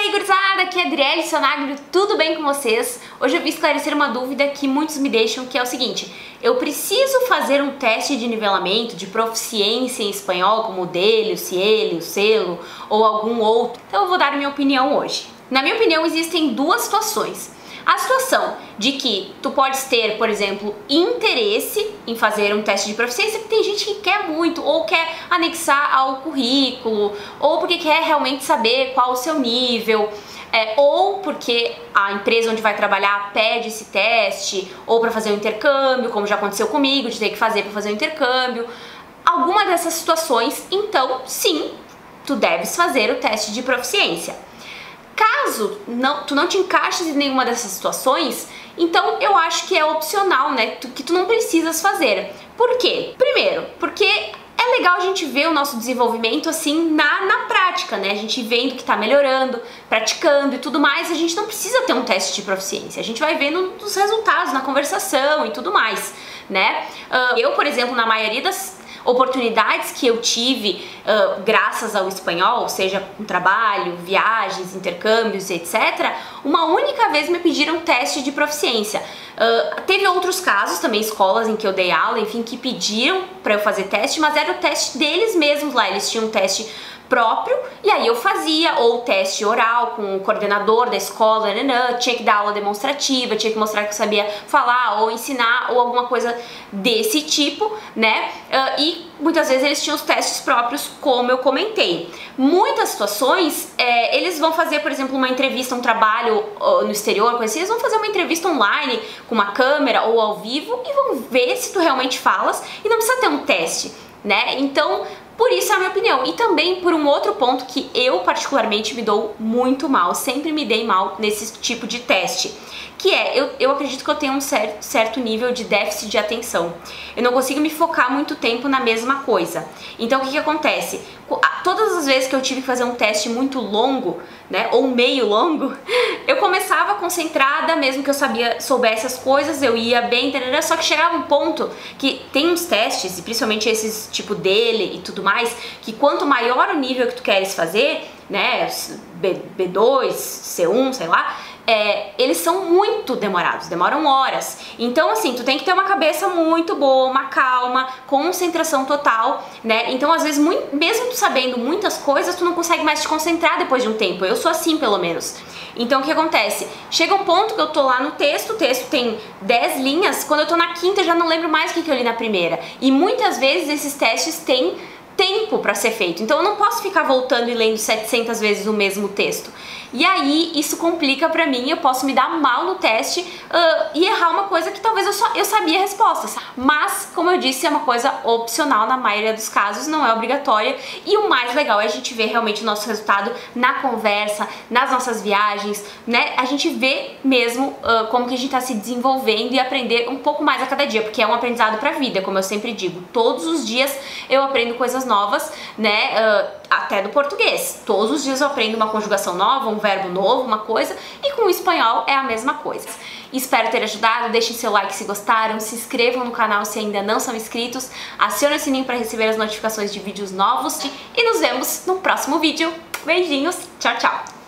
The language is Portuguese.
aí, gurizada, aqui é Adriele Sonaglio, tudo bem com vocês? Hoje eu vim esclarecer uma dúvida que muitos me deixam, que é o seguinte: eu preciso fazer um teste de nivelamento de proficiência em espanhol, como o DELE, o CIELE, o SELO ou algum outro? Então eu vou dar minha opinião hoje. Na minha opinião, existem duas situações. A situação de que tu podes ter, por exemplo, interesse em fazer um teste de proficiência, que tem gente que quer muito, ou quer anexar ao currículo, ou porque quer realmente saber qual o seu nível, ou porque a empresa onde vai trabalhar pede esse teste, ou para fazer um intercâmbio, como já aconteceu comigo, de ter que fazer para fazer um intercâmbio. Alguma dessas situações, então, sim, tu deves fazer o teste de proficiência. Caso tu não te encaixes em nenhuma dessas situações, então eu acho que é opcional, né? Que tu não precisas fazer. Por quê? Primeiro, porque é legal a gente ver o nosso desenvolvimento assim na prática, né? A gente vendo que tá melhorando, praticando e tudo mais. A gente não precisa ter um teste de proficiência. A gente vai vendo os resultados na conversação e tudo mais, né? Eu, por exemplo, na maioria das oportunidades que eu tive graças ao espanhol, seja com trabalho, viagens, intercâmbios, etc., uma única vez me pediram teste de proficiência. Teve outros casos também, escolas em que eu dei aula, enfim, que pediram para eu fazer teste, mas era o teste deles mesmos lá, eles tinham um teste próprio, e aí eu fazia, ou teste oral com o coordenador da escola, tinha que dar aula demonstrativa, tinha que mostrar que eu sabia falar, ou ensinar, ou alguma coisa desse tipo, né? E muitas vezes eles tinham os testes próprios, como eu comentei. Muitas situações, eles vão fazer, por exemplo, uma entrevista, um trabalho no exterior, coisa assim, eles vão fazer uma entrevista online, com uma câmera ou ao vivo, e vão ver se tu realmente falas, e não precisa ter um teste, né? Então, por isso é a minha opinião. E também por um outro ponto que eu particularmente me dou muito mal, sempre me dei mal nesse tipo de teste, que é, eu acredito que eu tenho um certo nível de déficit de atenção. Eu não consigo me focar muito tempo na mesma coisa. Então o que acontece? Todas as vezes que eu tive que fazer um teste muito longo, né, ou meio longo, eu começava concentrada, mesmo que eu soubesse as coisas, eu ia bem, só que chegava um ponto que tem uns testes, e principalmente esses tipo DELE e tudo mais, que quanto maior o nível que tu queres fazer, né, B2, C1, sei lá, eles são muito demorados, demoram horas. Então assim, tu tem que ter uma cabeça muito boa, uma calma, concentração total, né? Então às vezes, mesmo tu sabendo muitas coisas, tu não consegue mais te concentrar depois de um tempo. Eu sou assim, pelo menos. Então o que acontece? Chega um ponto que eu tô lá no texto, o texto tem 10 linhas, quando eu tô na quinta eu já não lembro mais o que eu li na primeira. E muitas vezes esses testes têm tempo para ser feito, então eu não posso ficar voltando e lendo 700 vezes o mesmo texto. E aí isso complica pra mim, eu posso me dar mal no teste e errar uma coisa que talvez eu sabia a resposta. Mas, como eu disse, é uma coisa opcional na maioria dos casos, não é obrigatória. E o mais legal é a gente ver realmente o nosso resultado na conversa, nas nossas viagens, né? A gente vê mesmo como que a gente tá se desenvolvendo e aprender um pouco mais a cada dia, porque é um aprendizado pra vida, como eu sempre digo. Todos os dias eu aprendo coisas novas, né? Até do português. Todos os dias eu aprendo uma conjugação nova, um verbo novo, uma coisa, e com o espanhol é a mesma coisa. Espero ter ajudado, deixem seu like se gostaram, se inscrevam no canal se ainda não são inscritos, acione o sininho para receber as notificações de vídeos novos e nos vemos no próximo vídeo. Beijinhos, tchau, tchau!